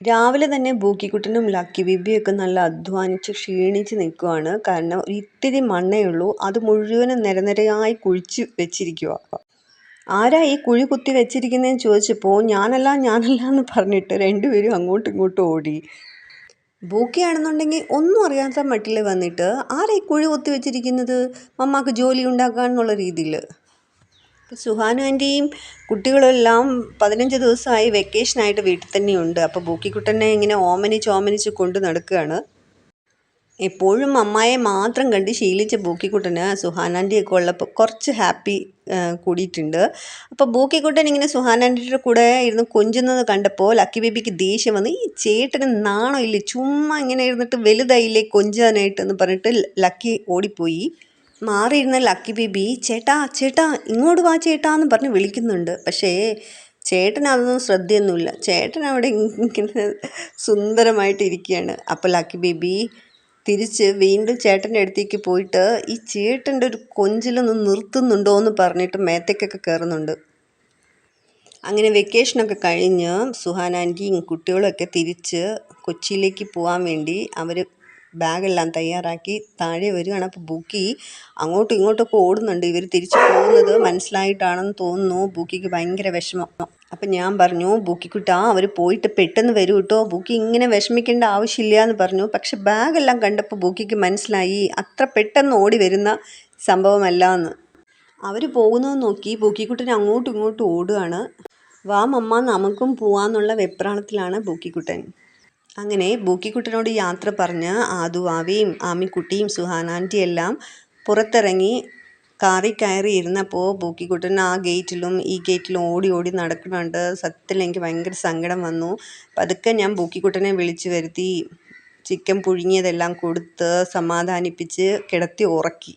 രാവിലെ തന്നെ ബൂക്കിക്കുട്ടനും ലക്കി ബേബിയൊക്കെ നല്ല അധ്വാനിച്ച് ക്ഷീണിച്ച് നിൽക്കുവാണ്. കാരണം ഇത്തിരി മണ്ണേ ഉള്ളൂ, അത് മുഴുവനും നിരനിരയായി കുഴിച്ച് വെച്ചിരിക്കുക. ആരാ ഈ കുഴി കുത്തി വെച്ചിരിക്കുന്നതെന്ന് ചോദിച്ചപ്പോൾ ഞാനല്ല ഞാനല്ല എന്ന് പറഞ്ഞിട്ട് രണ്ടുപേരും അങ്ങോട്ടും ഇങ്ങോട്ടും ഓടി. ബൂക്കിയാണെന്നുണ്ടെങ്കിൽ ഒന്നും അറിയാത്ത മട്ടിൽ വന്നിട്ട് ആരാ ഈ കുഴി കുത്തി വെച്ചിരിക്കുന്നത്, മമ്മാക്ക് ജോലി ഉണ്ടാക്കാൻ എന്നുള്ള രീതിയിൽ. സുഹാന ആൻറ്റിയും കുട്ടികളെല്ലാം 15 ദിവസമായി വെക്കേഷനായിട്ട് വീട്ടിൽ തന്നെയുണ്ട്. അപ്പോൾ ബൂക്കിക്കുട്ടനെ ഇങ്ങനെ ഓമനിച്ച് കൊണ്ട് നടക്കുകയാണ്. എപ്പോഴും അമ്മായെ മാത്രം കണ്ട് ശീലിച്ച ബൂക്കിക്കുട്ടന് സുഹാനാൻ്റിയൊക്കെ ഉള്ളപ്പോൾ കുറച്ച് ഹാപ്പി കൂടിയിട്ടുണ്ട്. അപ്പോൾ ബൂക്കിക്കുട്ടൻ ഇങ്ങനെ സുഹാനാൻ്റിയുടെ കൂടെ ഇരുന്ന് കൊഞ്ചുന്നത് കണ്ടപ്പോൾ ലക്കി ബേബിക്ക് ദേഷ്യം വന്ന്, ഈ ചേട്ടന് നാണം ഇല്ലേ, ചുമ്മാ ഇങ്ങനെ ഇരുന്നിട്ട് വലുതായില്ലേ കൊഞ്ചാനായിട്ട് എന്ന് പറഞ്ഞിട്ട് ലക്കി ഓടിപ്പോയി. മാറിയിരുന്ന ലക്കി ബേബി ചേട്ടാ ചേട്ടാ ഇങ്ങോട്ട് വാ ചേട്ടാ എന്ന് പറഞ്ഞ് വിളിക്കുന്നുണ്ട്. പക്ഷേ ചേട്ടൻ അതൊന്നും ശ്രദ്ധയൊന്നുമില്ല. ചേട്ടൻ അവിടെ ഇങ്ങനെ സുന്ദരമായിട്ട് ഇരിക്കുകയാണ്. അപ്പോൾ ലക്കി ബേബി തിരിച്ച് വീണ്ടും ചേട്ടൻ്റെ അടുത്തേക്ക് പോയിട്ട് ഈ ചേട്ടൻ്റെ ഒരു കൊഞ്ചിലൊന്ന് നിർത്തുന്നുണ്ടോ എന്ന് പറഞ്ഞിട്ട് മേത്തേക്കൊക്കെ കയറുന്നുണ്ട്. അങ്ങനെ വെക്കേഷനൊക്കെ കഴിഞ്ഞ് സുഹാന ആൻറ്റിയും കുട്ടികളൊക്കെ തിരിച്ച് കൊച്ചിയിലേക്ക് പോകാൻ വേണ്ടി അവർ ബാഗെല്ലാം തയ്യാറാക്കി താഴെ വരികയാണ്. അപ്പോൾ ബൂക്കി അങ്ങോട്ടും ഇങ്ങോട്ടൊക്കെ ഓടുന്നുണ്ട്. ഇവർ തിരിച്ചു പോകുന്നത് മനസ്സിലായിട്ടാണെന്ന് തോന്നുന്നു. ബൂക്കിക്ക് ഭയങ്കര വിഷമം. അപ്പം ഞാൻ പറഞ്ഞു, ബൂക്കിക്കുട്ടാ അവർ പോയിട്ട് പെട്ടെന്ന് വരൂ കേട്ടോ, ബൂക്കി ഇങ്ങനെ വിഷമിക്കേണ്ട ആവശ്യമില്ല എന്ന് പറഞ്ഞു. പക്ഷെ ബാഗെല്ലാം കണ്ടപ്പോൾ ബൂക്കിക്ക് മനസ്സിലായി അത്ര പെട്ടെന്ന് ഓടി വരുന്ന സംഭവമല്ല എന്ന്. അവർ പോകുന്നത് നോക്കി ബൂക്കിക്കുട്ടൻ അങ്ങോട്ടും ഇങ്ങോട്ടും ഓടുകയാണ്. വാ മമ്മ നമുക്കും പോവാന്നുള്ള വെപ്രാളത്തിലാണ് ബൂക്കിക്കുട്ടൻ. അങ്ങനെ ബൂക്കിക്കുട്ടനോട് യാത്ര പറഞ്ഞ് ആദുവാവയും ആമിക്കുട്ടിയും സുഹാനാൻ്റിയെല്ലാം പുറത്തിറങ്ങി കാറിൽ കയറി ഇരുന്നപ്പോൾ ബൂക്കിക്കുട്ടൻ ആ ഗേറ്റിലും ഈ ഗേറ്റിലും ഓടി ഓടി നടക്കുന്നുണ്ട്. സത്യത്തിൽ എനിക്ക് ഭയങ്കര സങ്കടം വന്നു. പതുക്കെ ഞാൻ ബൂക്കിക്കുട്ടനെ വിളിച്ചു വരുത്തി ചിക്കൻ പുഴുങ്ങിയതെല്ലാം കൊടുത്ത് സമാധാനിപ്പിച്ച് കിടത്തി ഉറക്കി.